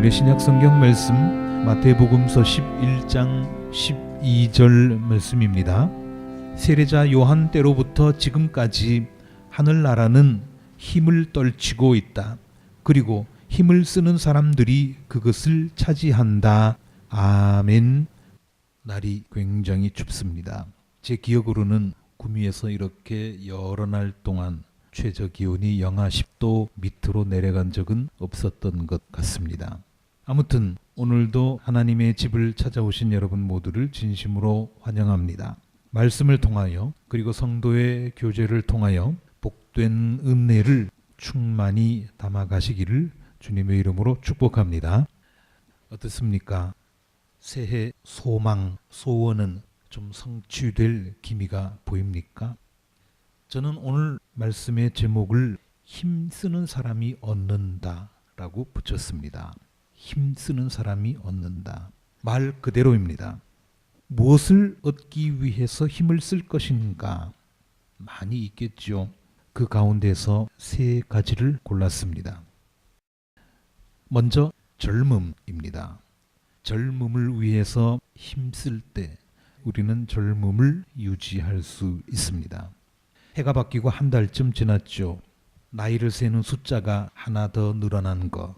오늘의 신약 성경 말씀 마태복음서 11장 12절 말씀입니다. 세례자 요한 때로부터 지금까지 하늘나라는 힘을 떨치고 있다. 그리고 힘을 쓰는 사람들이 그것을 차지한다. 아멘. 날이 굉장히 춥습니다. 제 기억으로는 구미에서 이렇게 여러 날 동안 최저 기온이 영하 10도 밑으로 내려간 적은 없었던 것 같습니다. 아무튼 오늘도 하나님의 집을 찾아오신 여러분 모두를 진심으로 환영합니다. 말씀을 통하여 그리고 성도의 교제를 통하여 복된 은혜를 충만히 담아가시기를 주님의 이름으로 축복합니다. 어떻습니까? 새해 소망, 소원은 좀 성취될 기미가 보입니까? 저는 오늘 말씀의 제목을 힘쓰는 사람이 얻는다 라고 붙였습니다. 힘쓰는 사람이 얻는다. 말 그대로입니다. 무엇을 얻기 위해서 힘을 쓸 것인가? 많이 있겠죠. 그 가운데서 세 가지를 골랐습니다. 먼저 젊음입니다. 젊음을 위해서 힘쓸 때 우리는 젊음을 유지할 수 있습니다. 해가 바뀌고 한 달쯤 지났죠. 나이를 세는 숫자가 하나 더 늘어난 거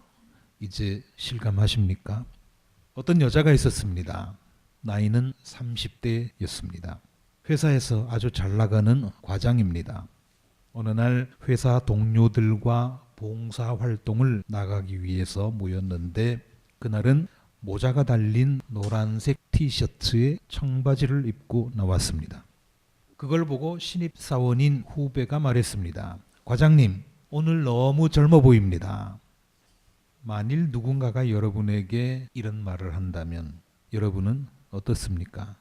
이제 실감하십니까? 어떤 여자가 있었습니다. 나이는 30대였습니다. 회사에서 아주 잘 나가는 과장입니다. 어느 날 회사 동료들과 봉사활동을 나가기 위해서 모였는데 그날은 모자가 달린 노란색 티셔츠에 청바지를 입고 나왔습니다. 그걸 보고 신입사원인 후배가 말했습니다. 과장님, 오늘 너무 젊어 보입니다. 만일 누군가가 여러분에게 이런 말을 한다면 여러분은 어떻습니까?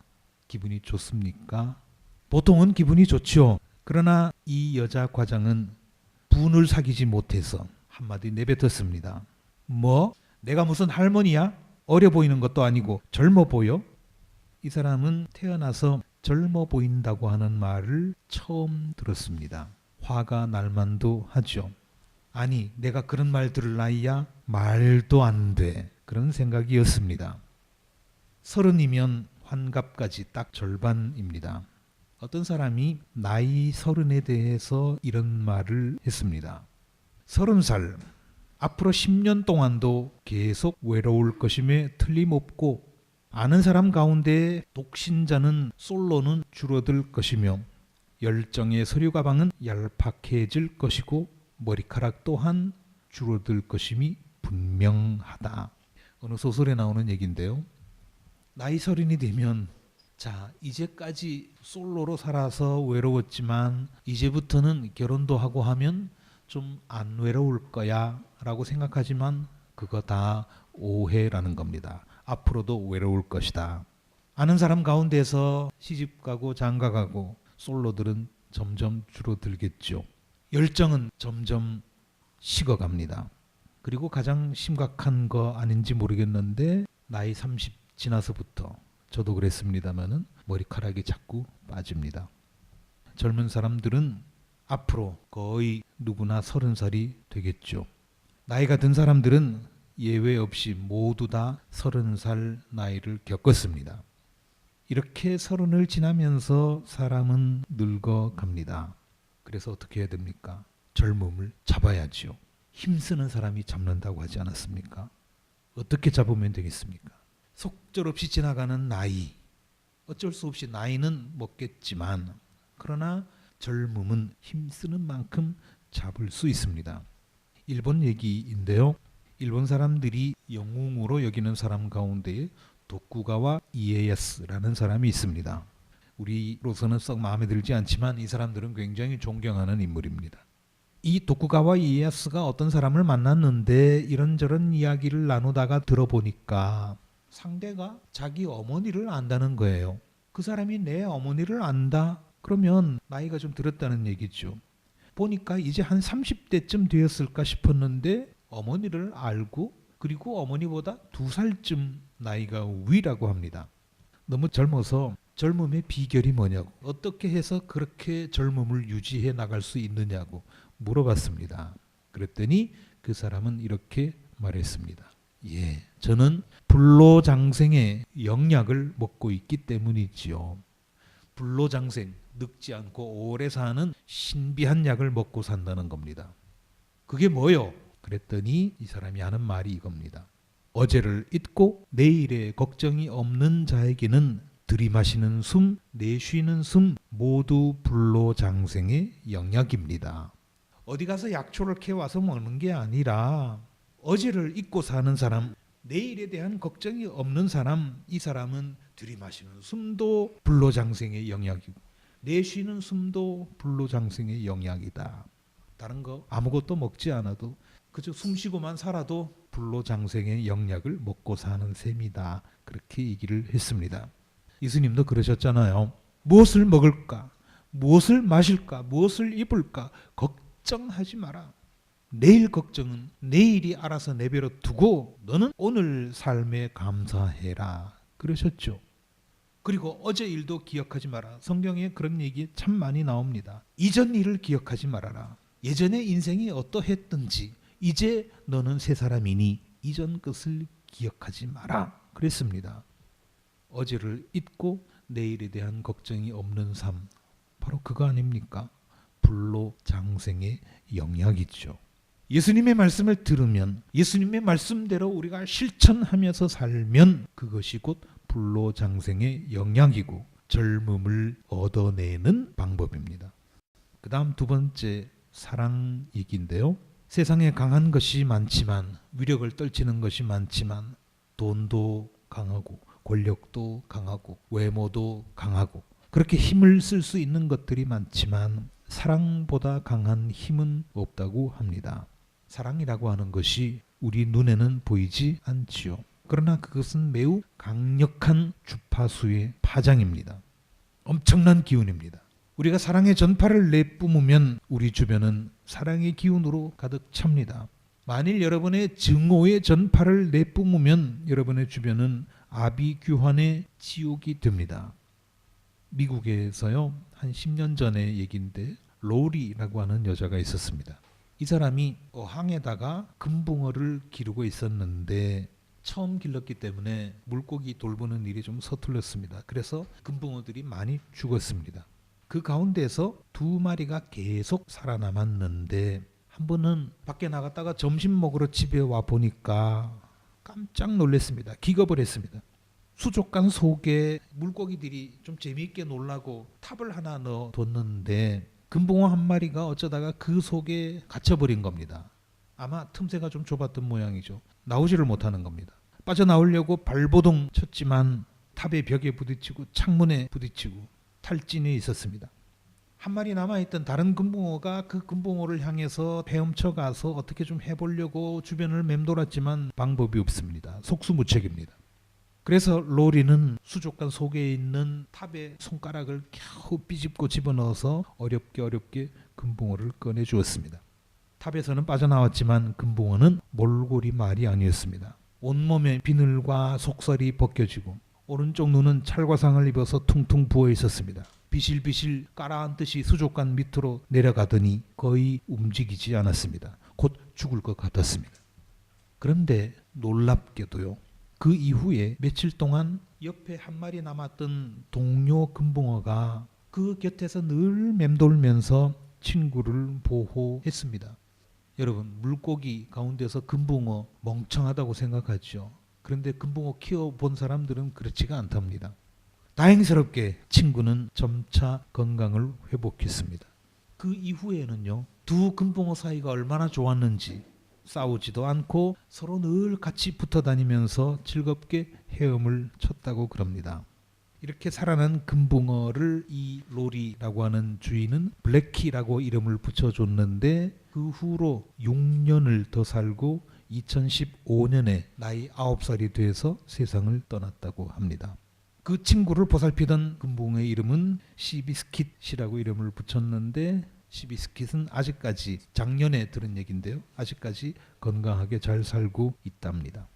기분이 좋습니까? 보통은 기분이 좋죠. 그러나 이 여자 과장은 분을 사귀지 못해서 한마디 내뱉었습니다. 뭐? 내가 무슨 할머니야? 어려 보이는 것도 아니고 젊어 보여? 이 사람은 태어나서 젊어 보인다고 하는 말을 처음 들었습니다. 화가 날 만도 하죠. 아니, 내가 그런 말 들을 나이야? 말도 안 돼. 그런 생각이었습니다. 30이면 환갑까지 딱 절반입니다. 어떤 사람이 나이 30에 대해서 이런 말을 했습니다. 30살, 앞으로 10년 동안도 계속 외로울 것임에 틀림없고 아는 사람 가운데 독신자는 솔로는 줄어들 것이며 열정의 서류 가방은 얄팍해질 것이고 머리카락 또한 줄어들 것임이 분명하다. 어느 소설에 나오는 얘기인데요. 나이 30이 되면 자, 이제까지 솔로로 살아서 외로웠지만 이제부터는 결혼도 하고 하면 좀 안 외로울 거야 라고 생각하지만 그거 다 오해라는 겁니다. 앞으로도 외로울 것이다. 아는 사람 가운데서 시집가고 장가가고 솔로들은 점점 줄어들겠죠. 열정은 점점 식어갑니다. 그리고 가장 심각한 거 아닌지 모르겠는데 나이 30 지나서부터 저도 그랬습니다마는 머리카락이 자꾸 빠집니다. 젊은 사람들은 앞으로 거의 누구나 30살이 되겠죠. 나이가 든 사람들은 예외 없이 모두 다 30살 나이를 겪었습니다. 이렇게 30을 지나면서 사람은 늙어갑니다. 그래서 어떻게 해야 됩니까? 젊음을 잡아야죠. 힘쓰는 사람이 잡는다고 하지 않았습니까? 어떻게 잡으면 되겠습니까? 속절없이 지나가는 나이. 어쩔 수 없이 나이는 먹겠지만 그러나 젊음은 힘쓰는 만큼 잡을 수 있습니다. 일본 얘기인데요. 일본 사람들이 영웅으로 여기는 사람 가운데에 도쿠가와 이에야스라는 사람이 있습니다. 우리로서는 썩 마음에 들지 않지만 이 사람들은 굉장히 존경하는 인물입니다. 이 도쿠가와 이에야스가 어떤 사람을 만났는데 이런저런 이야기를 나누다가 들어보니까 상대가 자기 어머니를 안다는 거예요. 그 사람이 내 어머니를 안다? 그러면 나이가 좀 들었다는 얘기죠. 보니까 이제 한 30대쯤 되었을까 싶었는데 어머니를 알고 그리고 어머니보다 2살쯤 나이가 위라고 합니다. 너무 젊어서 젊음의 비결이 뭐냐고 어떻게 해서 그렇게 젊음을 유지해 나갈 수 있느냐고 물어봤습니다. 그랬더니 그 사람은 이렇게 말했습니다. 예, 저는 불로장생의 영약을 먹고 있기 때문이지요. 불로장생, 늙지 않고 오래 사는 신비한 약을 먹고 산다는 겁니다. 그게 뭐요? 그랬더니 이 사람이 하는 말이 이겁니다. 어제를 잊고 내일의 걱정이 없는 자에게는 들이마시는 숨, 내쉬는 숨 모두 불로장생의 영약입니다. 어디 가서 약초를 캐와서 먹는 게 아니라 어제를 잊고 사는 사람, 내일에 대한 걱정이 없는 사람, 이 사람은 들이마시는 숨도 불로장생의 영약이고 내쉬는 숨도 불로장생의 영약이다. 다른 거 아무것도 먹지 않아도 그저 숨쉬고만 살아도 불로장생의 영약을 먹고 사는 셈이다. 그렇게 얘기를 했습니다. 예수님도 그러셨잖아요. 무엇을 먹을까? 무엇을 마실까? 무엇을 입을까? 걱정하지 마라. 내일 걱정은 내일이 알아서 내버려 두고 너는 오늘 삶에 감사해라. 그러셨죠. 그리고 어제 일도 기억하지 마라. 성경에 그런 얘기 참 많이 나옵니다. 이전 일을 기억하지 말아라. 예전에 인생이 어떠했든지 이제 너는 새 사람이니 이전 것을 기억하지 마라. 그랬습니다. 어제를 잊고 내일에 대한 걱정이 없는 삶, 바로 그거 아닙니까? 불로장생의 영약이죠. 예수님의 말씀을 들으면 예수님의 말씀대로 우리가 실천하면서 살면 그것이 곧 불로장생의 영약이고 젊음을 얻어내는 방법입니다. 그 다음 두 번째 사랑 얘기인데요. 세상에 강한 것이 많지만 위력을 떨치는 것이 많지만 돈도 강하고 권력도 강하고 외모도 강하고 그렇게 힘을 쓸 수 있는 것들이 많지만 사랑보다 강한 힘은 없다고 합니다. 사랑이라고 하는 것이 우리 눈에는 보이지 않지요. 그러나 그것은 매우 강력한 주파수의 파장입니다. 엄청난 기운입니다. 우리가 사랑의 전파를 내뿜으면 우리 주변은 사랑의 기운으로 가득 찹니다. 만일 여러분의 증오의 전파를 내뿜으면 여러분의 주변은 아비규환의 지옥이 됩니다. 미국에서요, 한 10년 전의 얘기인데 로리라고 하는 여자가 있었습니다. 이 사람이 어항에다가 금붕어를 기르고 있었는데 처음 길렀기 때문에 물고기 돌보는 일이 좀 서툴렀습니다. 그래서 금붕어들이 많이 죽었습니다. 그 가운데서 두 마리가 계속 살아남았는데 한 번은 밖에 나갔다가 점심 먹으러 집에 와 보니까 깜짝 놀랐습니다. 기겁을 했습니다. 수족관 속에 물고기들이 좀 재미있게 놀라고 탑을 하나 넣어뒀는데 금붕어 한 마리가 어쩌다가 그 속에 갇혀버린 겁니다. 아마 틈새가 좀 좁았던 모양이죠. 나오지를 못하는 겁니다. 빠져나오려고 발버둥 쳤지만 탑의 벽에 부딪히고 창문에 부딪히고 탈진해 있었습니다. 한 마리 남아있던 다른 금붕어가 그 금붕어를 향해서 헤엄쳐 가서 어떻게 좀 해보려고 주변을 맴돌았지만 방법이 없습니다. 속수무책입니다. 그래서 로리는 수족관 속에 있는 탑의 손가락을 겨우 삐집고 집어넣어서 어렵게 금붕어를 꺼내주었습니다. 탑에서는 빠져나왔지만 금붕어는 몰골이 말이 아니었습니다. 온몸에 비늘과 속살이 벗겨지고 오른쪽 눈은 찰과상을 입어서 퉁퉁 부어 있었습니다. 비실비실 깔아앉듯이 수족관 밑으로 내려가더니 거의 움직이지 않았습니다. 곧 죽을 것 같았습니다. 그런데 놀랍게도요, 그 이후에 며칠 동안 옆에 한 마리 남았던 동료 금붕어가 그 곁에서 늘 맴돌면서 친구를 보호했습니다. 여러분, 물고기 가운데서 금붕어 멍청하다고 생각하죠. 그런데 금붕어 키워본 사람들은 그렇지가 않답니다. 다행스럽게 친구는 점차 건강을 회복했습니다. 그 이후에는요, 두 금붕어 사이가 얼마나 좋았는지 싸우지도 않고 서로 늘 같이 붙어 다니면서 즐겁게 헤엄을 쳤다고 그럽니다. 이렇게 살아난 금붕어를 이 로리라고 하는 주인은 블랙키라고 이름을 붙여줬는데 그 후로 6년을 더 살고 2015년에 나이 9살이 돼서 세상을 떠났다고 합니다. 그 친구를 보살피던 금붕어의 이름은 시비스킷이라고 이름을 붙였는데 시비스킷은 아직까지 작년에 들은 얘기인데요. 아직까지 건강하게 잘 살고 있답니다.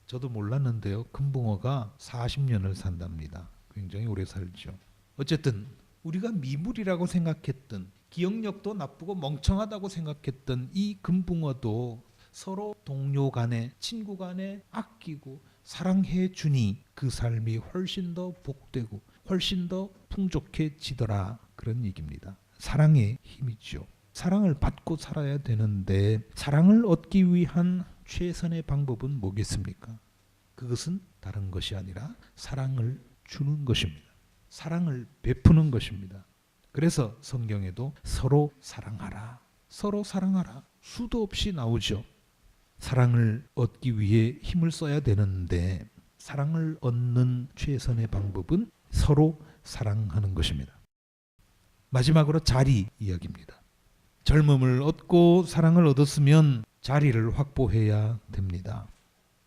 저도 몰랐는데요. 금붕어가 40년을 산답니다. 굉장히 오래 살죠. 어쨌든 우리가 미물이라고 생각했던 기억력도 나쁘고 멍청하다고 생각했던 이 금붕어도 서로 동료 간에, 친구 간에 아끼고 사랑해 주니 그 삶이 훨씬 더 복되고 훨씬 더 풍족해지더라, 그런 얘기입니다. 사랑의 힘이죠. 사랑을 받고 살아야 되는데 사랑을 얻기 위한 최선의 방법은 뭐겠습니까? 그것은 다른 것이 아니라 사랑을 주는 것입니다. 사랑을 베푸는 것입니다. 그래서 성경에도 서로 사랑하라, 서로 사랑하라 수도 없이 나오죠. 사랑을 얻기 위해 힘을 써야 되는데 사랑을 얻는 최선의 방법은 서로 사랑하는 것입니다. 마지막으로 자리 이야기입니다. 젊음을 얻고 사랑을 얻었으면 자리를 확보해야 됩니다.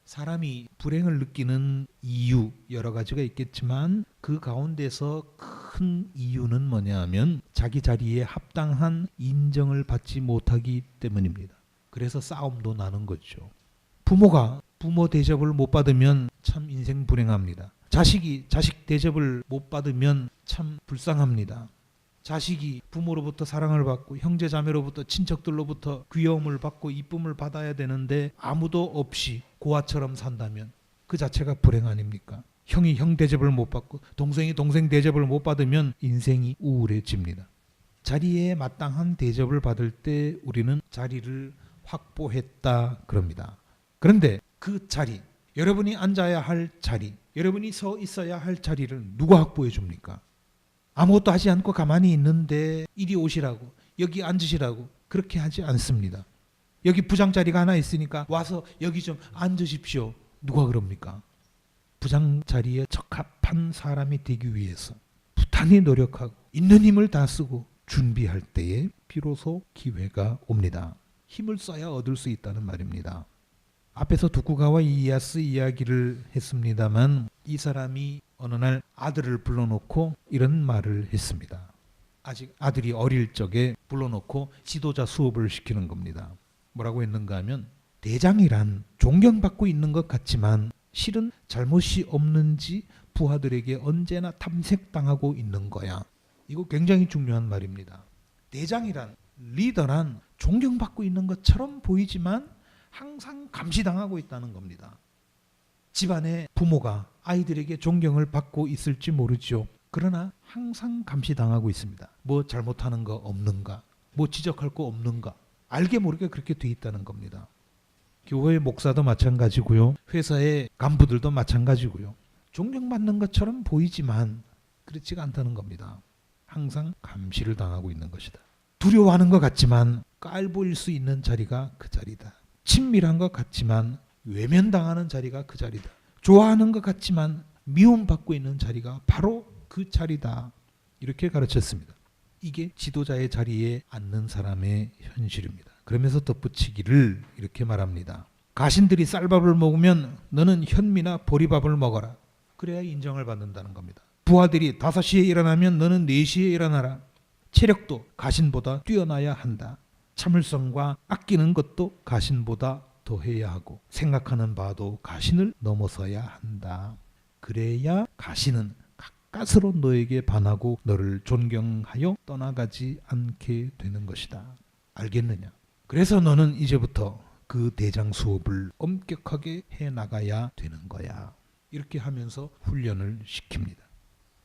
사람이 불행을 느끼는 이유 여러 가지가 있겠지만 그 가운데서 큰 이유는 뭐냐 하면 자기 자리에 합당한 인정을 받지 못하기 때문입니다. 그래서 싸움도 나는 거죠. 부모가 부모 대접을 못 받으면 참 인생 불행합니다. 자식이 자식 대접을 못 받으면 참 불쌍합니다. 자식이 부모로부터 사랑을 받고 형제 자매로부터 친척들로부터 귀여움을 받고 이쁨을 받아야 되는데 아무도 없이 고아처럼 산다면 그 자체가 불행 아닙니까? 형이 형 대접을 못 받고 동생이 동생 대접을 못 받으면 인생이 우울해집니다. 자리에 마땅한 대접을 받을 때 우리는 자리를 확보했다 그럽니다. 그런데 그 자리, 여러분이 앉아야 할 자리, 여러분이 서 있어야 할 자리를 누가 확보해 줍니까? 아무것도 하지 않고 가만히 있는데 이리 오시라고, 여기 앉으시라고 그렇게 하지 않습니다. 여기 부장 자리가 하나 있으니까 와서 여기 좀 앉으십시오. 누가 그럽니까? 부장 자리에 적합한 사람이 되기 위해서 부단히 노력하고 있는 힘을 다 쓰고 준비할 때에 비로소 기회가 옵니다. 힘을 써야 얻을 수 있다는 말입니다. 앞에서 두쿠가와 이에야스 이야기를 했습니다만 이 사람이 어느 날 아들을 불러놓고 이런 말을 했습니다. 아직 아들이 어릴 적에 불러놓고 지도자 수업을 시키는 겁니다. 뭐라고 했는가 하면 대장이란 존경받고 있는 것 같지만 실은 잘못이 없는지 부하들에게 언제나 탐색당하고 있는 거야. 이거 굉장히 중요한 말입니다. 대장이란, 리더란 존경받고 있는 것처럼 보이지만 항상 감시당하고 있다는 겁니다. 집안의 부모가 아이들에게 존경을 받고 있을지 모르죠. 그러나 항상 감시당하고 있습니다. 뭐 잘못하는 거 없는가, 뭐 지적할 거 없는가, 알게 모르게 그렇게 돼 있다는 겁니다. 교회 목사도 마찬가지고요. 회사의 간부들도 마찬가지고요. 존경받는 것처럼 보이지만 그렇지가 않다는 겁니다. 항상 감시를 당하고 있는 것이다. 두려워하는 것 같지만 깔보일 수 있는 자리가 그 자리다. 친밀한 것 같지만 외면당하는 자리가 그 자리다. 좋아하는 것 같지만 미움받고 있는 자리가 바로 그 자리다. 이렇게 가르쳤습니다. 이게 지도자의 자리에 앉는 사람의 현실입니다. 그러면서 덧붙이기를 이렇게 말합니다. 가신들이 쌀밥을 먹으면 너는 현미나 보리밥을 먹어라. 그래야 인정을 받는다는 겁니다. 부하들이 5시에 일어나면 너는 4시에 일어나라. 체력도 가신보다 뛰어나야 한다. 참을성과 아끼는 것도 가신보다 더해야 하고 생각하는 바도 가신을 넘어서야 한다. 그래야 가신은 가까스로 너에게 반하고 너를 존경하여 떠나가지 않게 되는 것이다. 알겠느냐? 그래서 너는 이제부터 그 대장 수업을 엄격하게 해나가야 되는 거야. 이렇게 하면서 훈련을 시킵니다.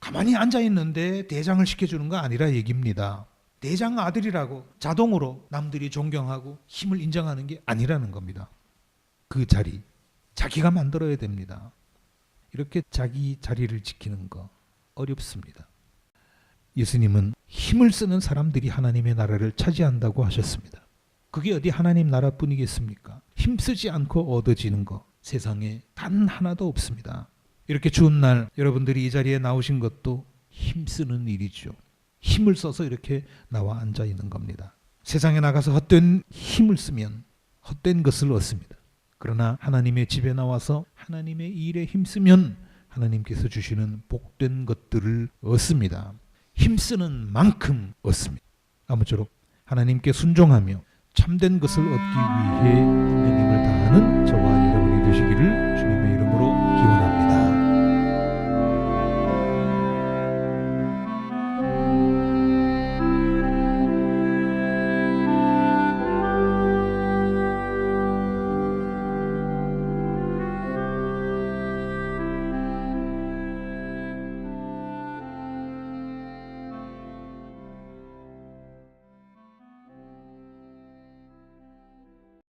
가만히 앉아있는데 대장을 시켜주는 거 아니라 얘기입니다. 대장 아들이라고 자동으로 남들이 존경하고 힘을 인정하는 게 아니라는 겁니다. 그 자리, 자기가 만들어야 됩니다. 이렇게 자기 자리를 지키는 거 어렵습니다. 예수님은 힘을 쓰는 사람들이 하나님의 나라를 차지한다고 하셨습니다. 그게 어디 하나님 나라뿐이겠습니까? 힘쓰지 않고 얻어지는 거 세상에 단 하나도 없습니다. 이렇게 추운 날 여러분들이 이 자리에 나오신 것도 힘쓰는 일이죠. 힘을 써서 이렇게 나와 앉아 있는 겁니다. 세상에 나가서 헛된 힘을 쓰면 헛된 것을 얻습니다. 그러나 하나님의 집에 나와서 하나님의 일에 힘쓰면 하나님께서 주시는 복된 것들을 얻습니다. 힘쓰는 만큼 얻습니다. 아무쪼록 하나님께 순종하며 참된 것을 얻기 위해 있는 힘을 다하는 저와 여러분이 되시기를